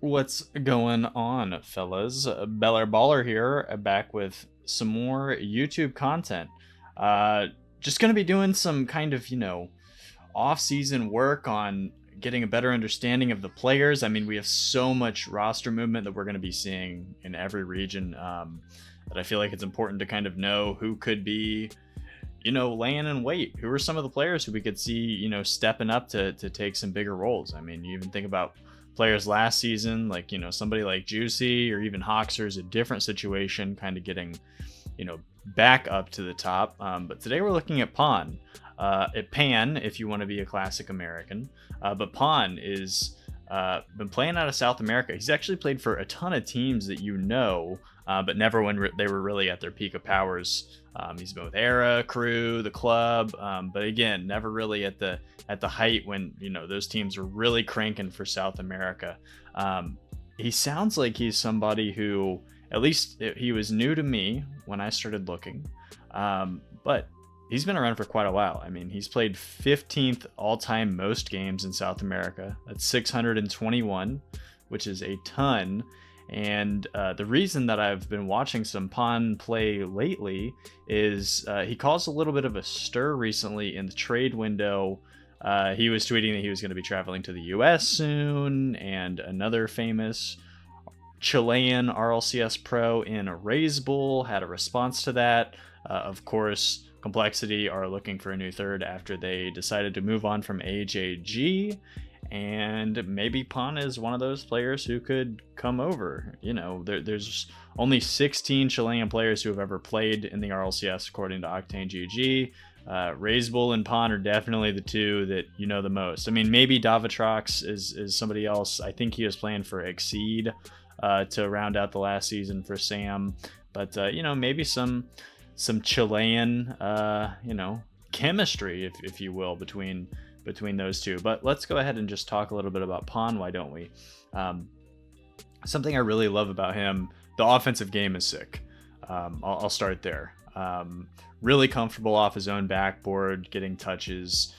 What's going on, fellas? Beller Baller here, back with some more YouTube content. Uh, just gonna be doing some kind of, off-season work on getting a better understanding of the players. I mean, we have so much roster movement that we're gonna be seeing in every region, that I feel like it's important to kind of know who could be, laying in wait. Who are some of the players who we could see, stepping up to take some bigger roles? I mean, you even think about players last season, like, somebody like Juicy or even Hoxer is a different situation, kind of getting, back up to the top. But today we're looking at Pawn. At Pan, if you want to be a classic American. But Pawn is been playing out of South America. He's actually played for a ton of teams that but never when they were really at their peak of powers. He's been with Era, Crew, the club, but again, never really at the height when those teams were really cranking for South America. He sounds like he's somebody who, at least he was new to me when I started looking, but he's been around for quite a while. I mean, he's played 15th all-time most games in South America. That's 621, which is a ton. And the reason that I've been watching some Pawn play lately is he caused a little bit of a stir recently in the trade window. He was tweeting that he was going to be traveling to the US soon, and another famous Chilean RLCS pro in Raise Bull had a response to that. Of course, Complexity are looking for a new third after they decided to move on from AJG. And maybe Pawn is one of those players who could come over. There's only 16 Chilean players who have ever played in the RLCS, according to Octane GG. Raise Bull and Pawn are definitely the two that you know the most. I mean, maybe Davatrox is somebody else. I think he was playing for Exceed to round out the last season for Sam. But, maybe some Chilean, chemistry, if you will, between those two. But let's go ahead and just talk a little bit about Pawn, why don't we? Something I really love about him, the offensive game is sick. I'll start there. Really comfortable off his own backboard, getting touches.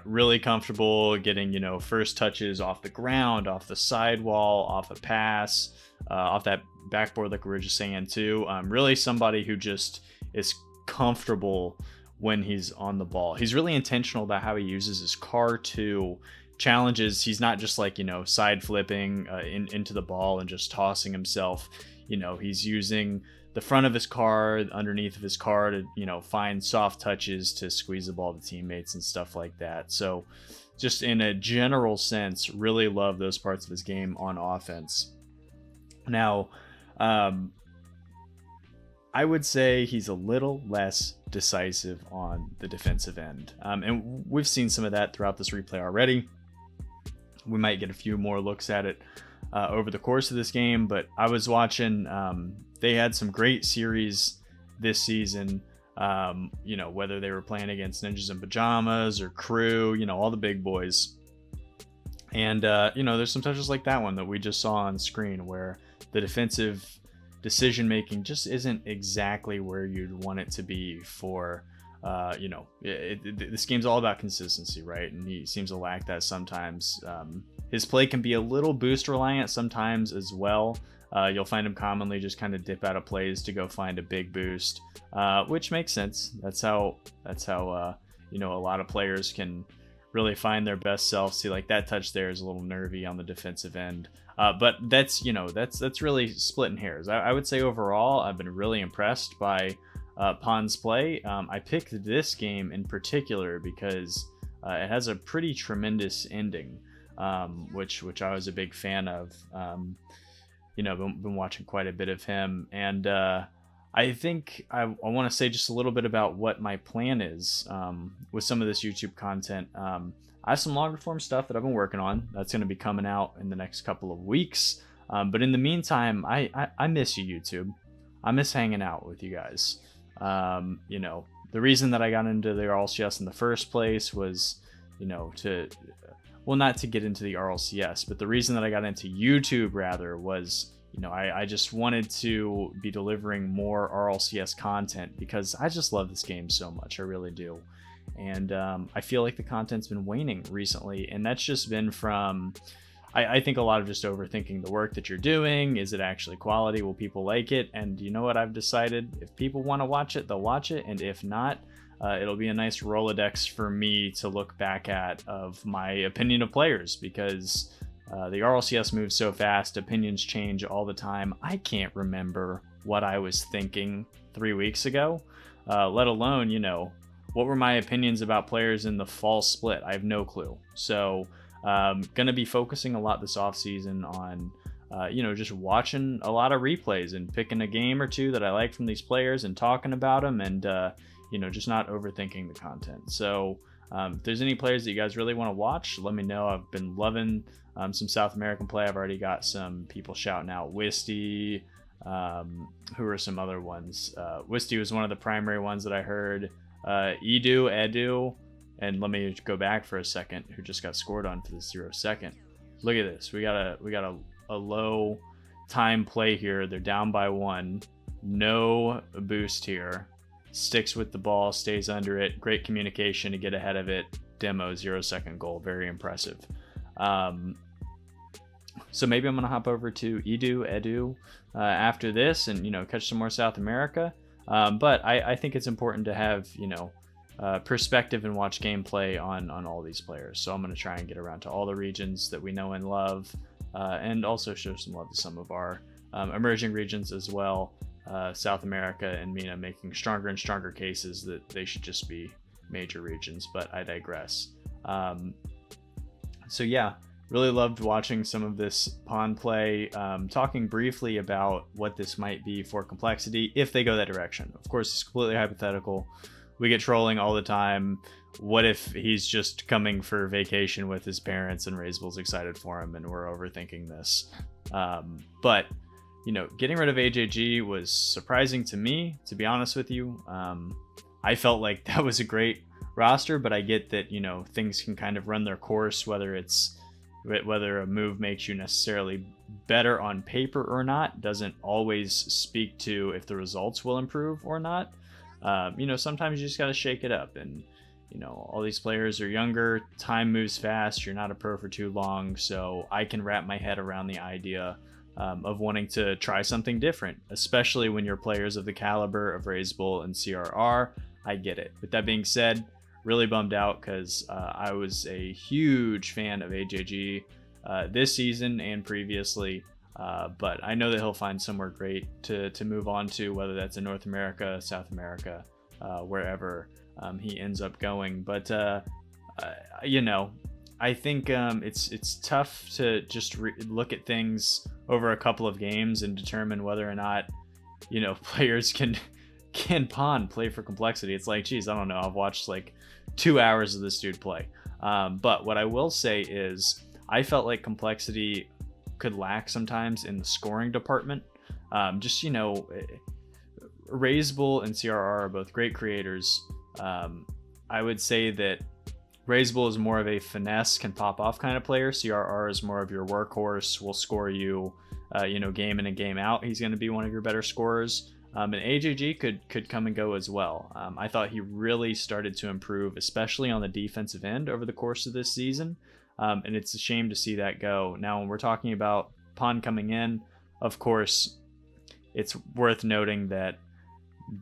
Really comfortable getting, first touches off the ground, off the sidewall, off a pass, off that backboard like we were just saying too. Really somebody who just is comfortable when he's on the ball. He's really intentional about how he uses his car to challenges. He's not just like, side flipping into the ball and just tossing himself. He's using the front of his car, underneath of his car to, find soft touches to squeeze the ball to teammates and stuff like that. So just in a general sense, really love those parts of his game on offense. Now, I would say he's a little less decisive on the defensive end. And we've seen some of that throughout this replay already. We might get a few more looks at it over the course of this game, but I was watching, they had some great series this season, whether they were playing against Ninjas in Pajamas or Crew, all the big boys. And, there's some touches like that one that we just saw on screen where the defensive decision making just isn't exactly where you'd want it to be for this game's all about consistency, right? And he seems to lack that sometimes. His play can be a little boost reliant sometimes as well. You'll find him commonly just kind of dip out of plays to go find a big boost, which makes sense. That's how a lot of players can really find their best self. See, like that touch there is a little nervy on the defensive end. But that's really splitting hairs. I would say overall, I've been really impressed by Pawn's play. I picked this game in particular because it has a pretty tremendous ending, which I was a big fan of. Been watching quite a bit of him, and I think I want to say just a little bit about what my plan is with some of this YouTube content. I have some longer form stuff that I've been working on that's going to be coming out in the next couple of weeks. But in the meantime, I miss you, YouTube. I miss hanging out with you guys. The reason that I got into the RLCS in the first place was, not to get into the RLCS, but the reason that I got into YouTube rather was, I just wanted to be delivering more RLCS content because I just love this game so much. I really do. And I feel like the content's been waning recently, and that's just been from, I think a lot of just overthinking the work that you're doing. Is it actually quality? Will people like it? And you know what I've decided? If people want to watch it, they'll watch it. And if not, it'll be a nice Rolodex for me to look back at of my opinion of players, because the RLCS moves so fast, opinions change all the time. I can't remember what I was thinking 3 weeks ago, let alone, what were my opinions about players in the fall split? I have no clue. So going to be focusing a lot this offseason on, just watching a lot of replays and picking a game or two that I like from these players and talking about them, and, just not overthinking the content. So if there's any players that you guys really want to watch, let me know. I've been loving some South American play. I've already got some people shouting out Wisty. Who are some other ones? Wisty was one of the primary ones that I heard. Edu, and let me go back for a second, who just got scored on for the 0 second. Look at this. We got a low time play here. They're down by 1. No boost here. Sticks with the ball, stays under it. Great communication to get ahead of it. Demo 0 second goal. Very impressive. So maybe I'm going to hop over to Edu after this and, catch some more South America. But I think it's important to have, perspective and watch gameplay on all these players. So I'm going to try and get around to all the regions that we know and love, and also show some love to some of our emerging regions as well. South America and MENA making stronger and stronger cases that they should just be major regions, but I digress. So yeah, really loved watching some of this pawn play, talking briefly about what this might be for Complexity if they go that direction. Of course, it's completely hypothetical. We get trolling all the time. What if he's just coming for vacation with his parents and Razeable's excited for him and we're overthinking this? But getting rid of AJG was surprising to me, to be honest with you. I felt like that was a great roster, but I get that, things can kind of run their course, whether a move makes you necessarily better on paper or not doesn't always speak to if the results will improve or not. Sometimes you just got to shake it up, and all these players are younger, time moves fast, you're not a pro for too long, so I can wrap my head around the idea of wanting to try something different, especially when you're players of the caliber of Razeable and CRR. I get it. With that being said, really bummed out because I was a huge fan of AJG this season and previously, but I know that he'll find somewhere great to move on to, whether that's in North America, South America, wherever he ends up going. But I think it's tough to just look at things over a couple of games and determine whether or not players can pawn play for Complexity. It's like, geez, I don't know, I've watched like 2 hours of this dude play, but what I will say is I felt like Complexity could lack sometimes in the scoring department. Razeable and CRR are both great creators. I would say that Razeable is more of a finesse, can pop off kind of player. CRR is more of your workhorse, will score you, game in and game out. He's going to be one of your better scorers. And AJG could come and go as well. I thought he really started to improve, especially on the defensive end over the course of this season. And it's a shame to see that go. Now, when we're talking about Pawn coming in, of course, it's worth noting that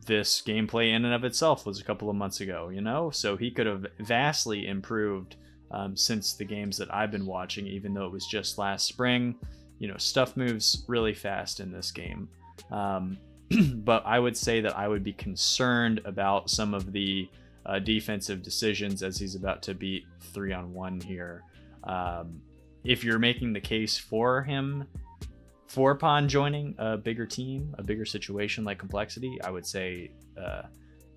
this gameplay in and of itself was a couple of months ago, so he could have vastly improved since the games that I've been watching, even though it was just last spring. Stuff moves really fast in this game. But I would say that I would be concerned about some of the defensive decisions as he's about to beat 3-on-1 here. If you're making the case for him, for Pawn joining a bigger team, a bigger situation like Complexity, I would say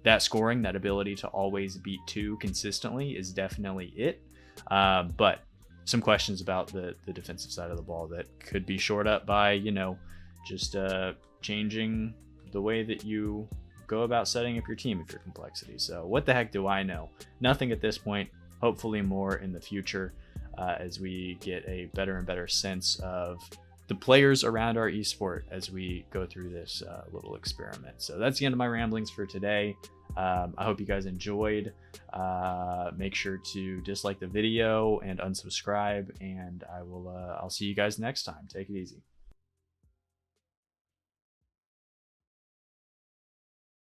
that scoring, that ability to always beat 2 consistently is definitely it. But some questions about the defensive side of the ball that could be shored up by, just changing the way that you go about setting up your team if you're Complexity. So what the heck do I know? Nothing at this point. Hopefully more in the future as we get a better and better sense of the players around our esport as we go through this little experiment. So that's the end of my ramblings for today. I hope you guys enjoyed. Make sure to dislike the video and unsubscribe, and I'll see you guys next time. Take it easy.